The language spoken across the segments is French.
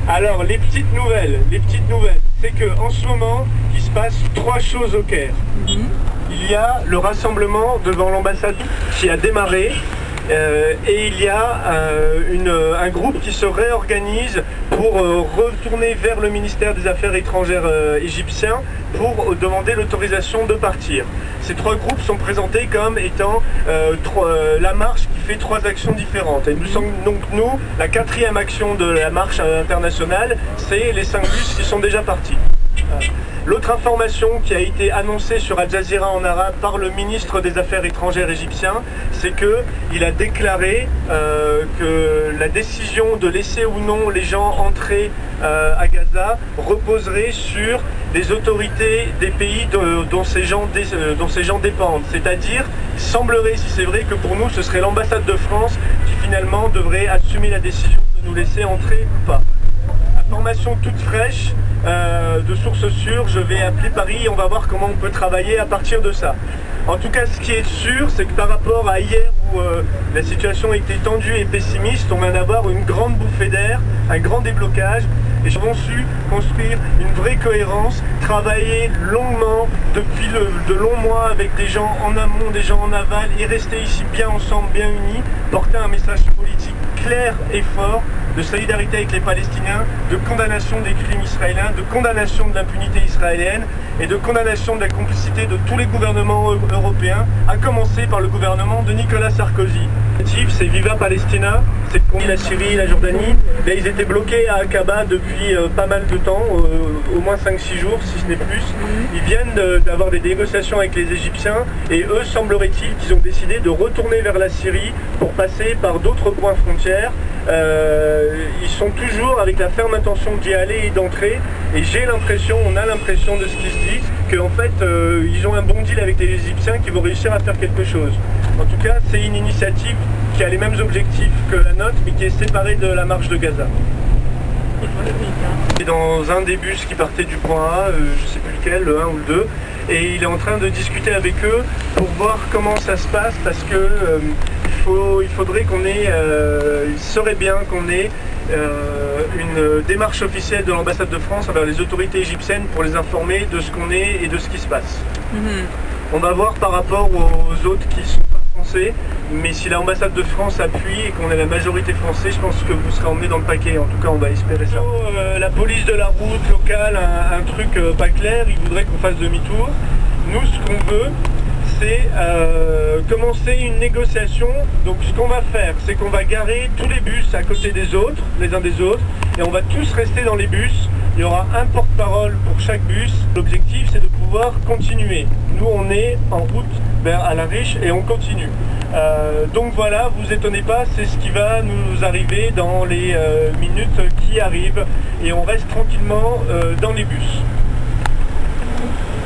Alors, les petites nouvelles, c'est qu'en ce moment, il se passe 3 choses au Caire. Il y a le rassemblement devant l'ambassade qui a démarré. Et il y a un groupe qui se réorganise pour retourner vers le ministère des Affaires étrangères égyptien pour demander l'autorisation de partir. Ces 3 groupes sont présentés comme étant la marche qui fait 3 actions différentes. Et nous sommes donc la 4e action de la marche internationale, c'est les 5 bus qui sont déjà partis. L'autre information qui a été annoncée sur Al Jazeera en arabe par le ministre des Affaires étrangères égyptien, c'est qu'il a déclaré que la décision de laisser ou non les gens entrer à Gaza reposerait sur les autorités des pays dont ces gens dépendent. C'est-à-dire, il semblerait, si c'est vrai, que pour nous, ce serait l'ambassade de France qui finalement devrait assumer la décision de nous laisser entrer ou pas. Information toute fraîche, de sources sûres, je vais appeler Paris et on va voir comment on peut travailler à partir de ça. En tout cas, ce qui est sûr, c'est que par rapport à hier où la situation était tendue et pessimiste, on vient d'avoir une grande bouffée d'air, un grand déblocage, et nous avons su construire une vraie cohérence, travailler longuement depuis de longs mois avec des gens en amont, des gens en aval, et rester ici bien ensemble, bien unis, porter un message politique clair et fort de solidarité avec les Palestiniens, de condamnation des crimes israéliens, de condamnation de l'impunité israélienne et de condamnation de la complicité de tous les gouvernements européens, à commencer par le gouvernement de Nicolas Sarkozy. L'objectif, c'est Viva Palestina, c'est de conduire la Syrie, la Jordanie. Là, ils étaient bloqués à Aqaba depuis pas mal de temps, au moins 5-6 jours, si ce n'est plus. Ils viennent d'avoir des négociations avec les Égyptiens et eux, semblerait-il qu'ils ont décidé de retourner vers la Syrie pour passer par d'autres points frontières. Ils sont toujours avec la ferme intention d'y aller et d'entrer, et on a l'impression de ce qui se dit, qu'en fait ils ont un bon deal avec les Égyptiens qui vont réussir à faire quelque chose. En tout cas, c'est une initiative qui a les mêmes objectifs que la nôtre, mais qui est séparée de la marche de Gaza. Il est dans un des bus qui partait du point A, je ne sais plus lequel, le 1 ou le 2, et il est en train de discuter avec eux pour voir comment ça se passe, parce que il faudrait qu'on ait, il serait bien qu'on ait une démarche officielle de l'ambassade de France envers les autorités égyptiennes pour les informer de ce qu'on est et de ce qui se passe. On va voir par rapport aux autres qui sont pas français, mais si l'ambassade de France appuie et qu'on est la majorité française, je pense que vous serez emmenés dans le paquet. En tout cas, on va espérer ça. La police de la route locale, un truc pas clair, ils voudraient qu'on fasse demi-tour. Nous, ce qu'on veut, c'est commencer une négociation. Donc ce qu'on va faire, c'est qu'on va garer tous les bus à côté des autres, les uns des autres, et on va tous rester dans les bus. Il y aura un porte-parole pour chaque bus. L'objectif, c'est de pouvoir continuer. Nous, on est en route vers Al-Arish et on continue. Donc voilà, vous étonnez pas, c'est ce qui va nous arriver dans les minutes qui arrivent, et on reste tranquillement dans les bus.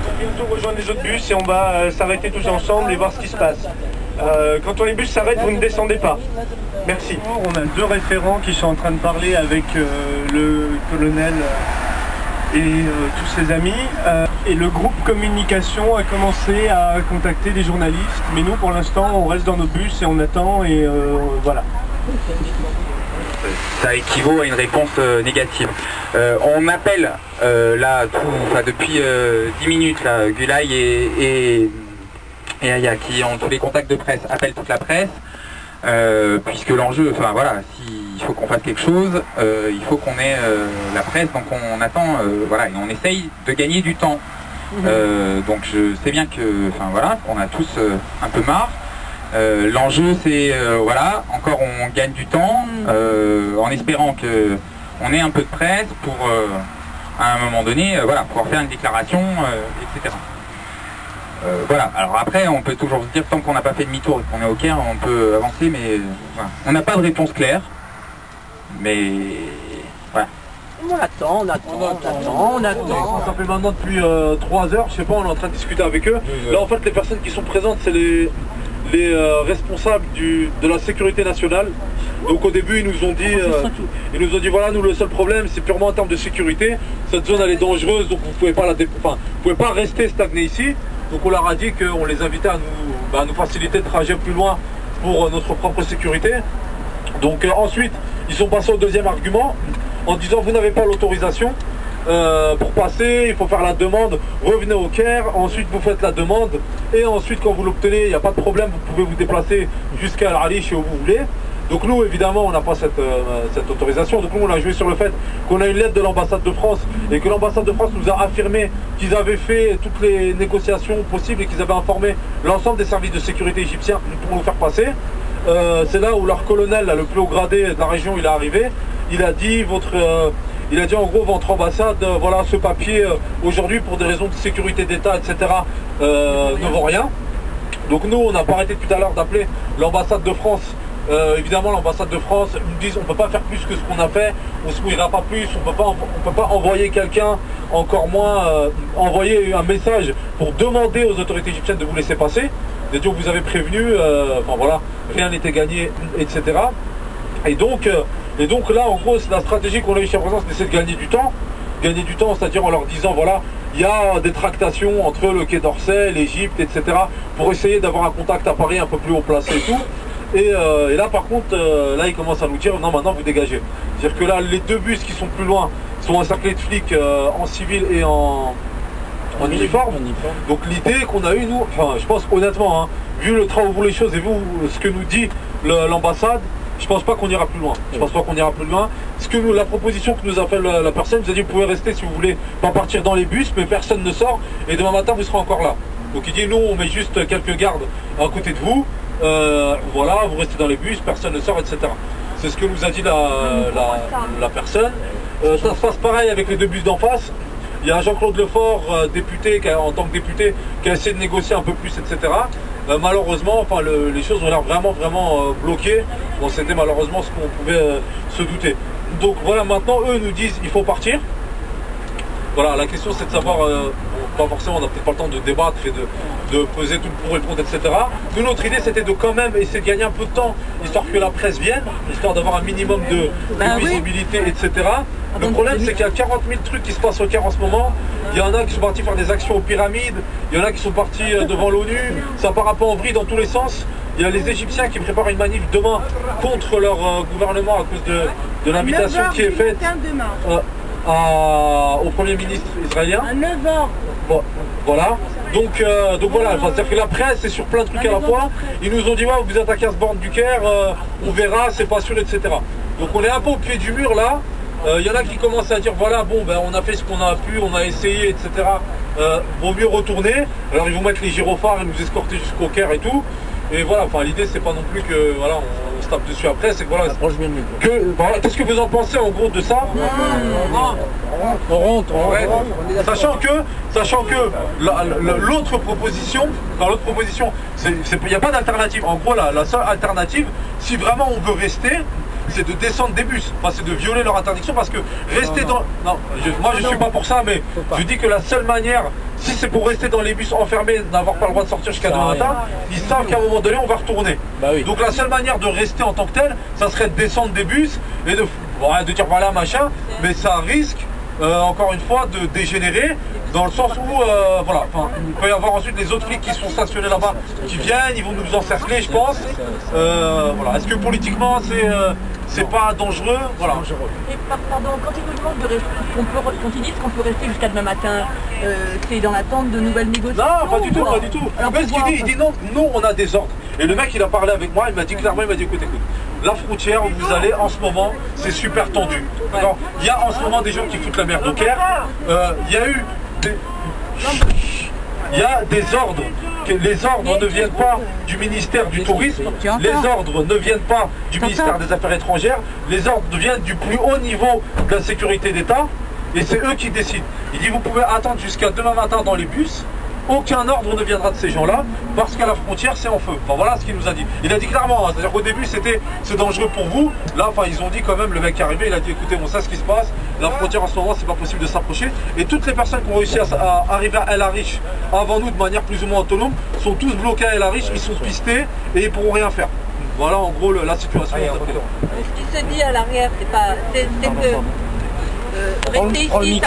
On va bientôt rejoindre les autres bus et on va s'arrêter tous ensemble et voir ce qui se passe. Quand les bus s'arrêtent, vous ne descendez pas. Merci. On a 2 référents qui sont en train de parler avec le colonel et tous ses amis. Et le groupe communication a commencé à contacter des journalistes. Mais nous, pour l'instant, on reste dans nos bus et on attend, et voilà. Ça équivaut à une réponse négative. On appelle là, depuis 10 minutes, là, Gulay et Aya, qui ont tous les contacts de presse, appellent toute la presse, puisque l'enjeu, enfin voilà, s'il faut qu'on fasse quelque chose, il faut qu'on ait la presse, donc on attend, voilà, et on essaye de gagner du temps. Donc je sais bien que, enfin voilà, on a tous un peu marre. L'enjeu, c'est, voilà, encore on gagne du temps, en espérant qu'on ait un peu de presse pour, à un moment donné, voilà, pouvoir faire une déclaration, etc. Voilà, alors après, on peut toujours se dire, tant qu'on n'a pas fait demi-tour et qu'on est au Caire, on peut avancer, mais voilà. On n'a pas de réponse claire, mais voilà. On attend. Ça fait maintenant depuis 3 heures, je sais pas, on est en train de discuter avec eux. Là, en fait, les personnes qui sont présentes, c'est les responsables de la sécurité nationale. Donc au début, ils nous ont dit voilà, nous, le seul problème, c'est purement en termes de sécurité. Cette zone, elle est dangereuse, donc vous pouvez pas rester stagné ici. Donc on leur a dit qu'on les invitait à nous faciliter le trajet plus loin pour notre propre sécurité. Donc ensuite, ils sont passés au deuxième argument. en disant vous n'avez pas l'autorisation pour passer, il faut faire la demande, revenez au Caire, ensuite vous faites la demande et ensuite quand vous l'obtenez, il n'y a pas de problème, vous pouvez vous déplacer jusqu'à Al-Arish et où vous voulez. Donc nous évidemment on n'a pas cette autorisation, donc nous on a joué sur le fait qu'on a une lettre de l'ambassade de France et que l'ambassade de France nous a affirmé qu'ils avaient fait toutes les négociations possibles et qu'ils avaient informé l'ensemble des services de sécurité égyptiens pour nous faire passer. C'est là où leur colonel, là, le plus haut gradé de la région, il est arrivé, il a dit il a dit en gros votre ambassade, voilà ce papier aujourd'hui pour des raisons de sécurité d'État, etc. Ne vaut rien. Donc nous on n'a pas arrêté tout à l'heure d'appeler l'ambassade de France. Évidemment l'ambassade de France nous dit on ne peut pas faire plus que ce qu'on a fait, on ne se mouillera pas plus, on peut pas envoyer quelqu'un, encore moins envoyer un message pour demander aux autorités égyptiennes de vous laisser passer. Des dieux vous avez prévenu, enfin voilà, rien n'était gagné, etc. Et donc là en gros la stratégie qu'on a eu jusqu'à présent c'est de gagner du temps, c'est-à-dire en leur disant voilà, il y a des tractations entre le Quai d'Orsay, l'Égypte, etc. pour essayer d'avoir un contact à Paris un peu plus haut placé et tout. Et là par contre, là ils commencent à nous dire non maintenant vous dégagez. C'est-à-dire que là les deux bus qui sont plus loin sont encerclés de flics en civil et en uniforme. Donc l'idée qu'on a eue nous, enfin je pense honnêtement, hein, vu le train où vont les choses et vu ce que nous dit l'ambassade, je pense pas qu'on ira plus loin. Je pense pas qu'on ira plus loin. La proposition que nous a fait la personne, nous a dit vous pouvez rester si vous voulez, pas partir dans les bus, mais personne ne sort et demain matin vous serez encore là. Donc il dit nous on met juste quelques gardes à côté de vous. Voilà, vous restez dans les bus, personne ne sort, etc. C'est ce que nous a dit la personne. Ça se passe pareil avec les deux bus d'en face. Il y a Jean-Claude Lefort, député, en tant que député, qui a essayé de négocier un peu plus, etc. Malheureusement, enfin, les choses ont l'air vraiment bloquées. Bon, c'était malheureusement ce qu'on pouvait se douter. Donc voilà, maintenant, eux nous disent il faut partir. Voilà, la question c'est de savoir, pas forcément, on n'a peut-être pas le temps de débattre et de peser tout le pour et le contre, etc. Nous, notre idée c'était de quand même essayer de gagner un peu de temps, histoire que la presse vienne, histoire d'avoir un minimum de visibilité, etc. Le problème c'est qu'il y a 40 000 trucs qui se passent au Caire en ce moment. Il y en a qui sont partis faire des actions aux pyramides, il y en a qui sont partis devant l'ONU, ça part un peu en vrille dans tous les sens. Il y a les Égyptiens qui préparent une manif demain contre leur gouvernement à cause de l'invitation qui est faite au Premier ministre israélien. À 9h. Bon, voilà. Donc voilà, c'est-à-dire que la presse est sur plein de trucs à la fois. Ils nous ont dit ouais, vous êtes à 15 bornes du Caire, on verra, c'est pas sûr, etc. Donc on est un peu au pied du mur là. Il y en a qui commencent à dire voilà, bon ben on a fait ce qu'on a pu, on a essayé, etc. Vaut mieux retourner. Alors ils vont mettre les gyrophares et nous escorter jusqu'au Caire et tout. Et voilà, enfin l'idée c'est pas non plus que voilà on se tape dessus après, c'est que voilà. Qu'est-ce que vous en pensez en gros de ça? On rentre. Sachant que l'autre proposition, il n'y a pas d'alternative. En gros la seule alternative, si vraiment on veut rester, c'est de descendre des bus, enfin, c'est de violer leur interdiction parce que rester dans... Non, moi je suis pas pour ça, mais je dis que la seule manière, si c'est pour rester dans les bus enfermés, n'avoir pas le droit de sortir jusqu'à demain matin, ils savent qu'à un moment donné on va retourner. Donc la seule manière de rester en tant que tel, ça serait de descendre des bus et de dire voilà machin, mais ça risque encore une fois de dégénérer dans le sens où voilà, il peut y avoir ensuite les autres flics qui sont stationnés là-bas qui viennent, ils vont nous encercler je pense. Voilà. Est-ce que politiquement c'est pas dangereux? Voilà. Et pardon, quand ils nous demandent de rester, quand ils disent qu'on peut rester jusqu'à demain matin, c'est dans l'attente de nouvelles négociations? Non, pas du tout, pas du tout. Alors, ce qu'il dit, il dit non, nous on a des ordres. Et le mec il a parlé avec moi, il m'a dit clairement, il m'a dit écoute, la frontière où vous allez en ce moment, c'est super tendu. Il y a en ce moment des gens qui foutent la merde au Caire. Il y a eu des ordres. Les ordres ne viennent pas du ministère du Tourisme, les ordres ne viennent pas du ministère des Affaires étrangères, les ordres viennent du plus haut niveau de la sécurité d'État et c'est eux qui décident. Il dit vous pouvez attendre jusqu'à demain matin dans les bus, aucun ordre ne viendra de ces gens-là parce qu'à la frontière c'est en feu. Enfin voilà ce qu'il nous a dit. Il a dit clairement, hein, c'est-à-dire qu'au début c'est dangereux pour vous. Là enfin ils ont dit quand même, le mec qui est arrivé, il a dit écoutez on sait ce qui se passe, la frontière en ce moment c'est pas possible de s'approcher. Et toutes les personnes qui ont réussi à arriver à El Arish avant nous de manière plus ou moins autonome sont tous bloqués à El Arish, ils sont pistés et ils pourront rien faire. Voilà en gros la situation. Ce qui se dit à l'arrière, c'est que rester ici.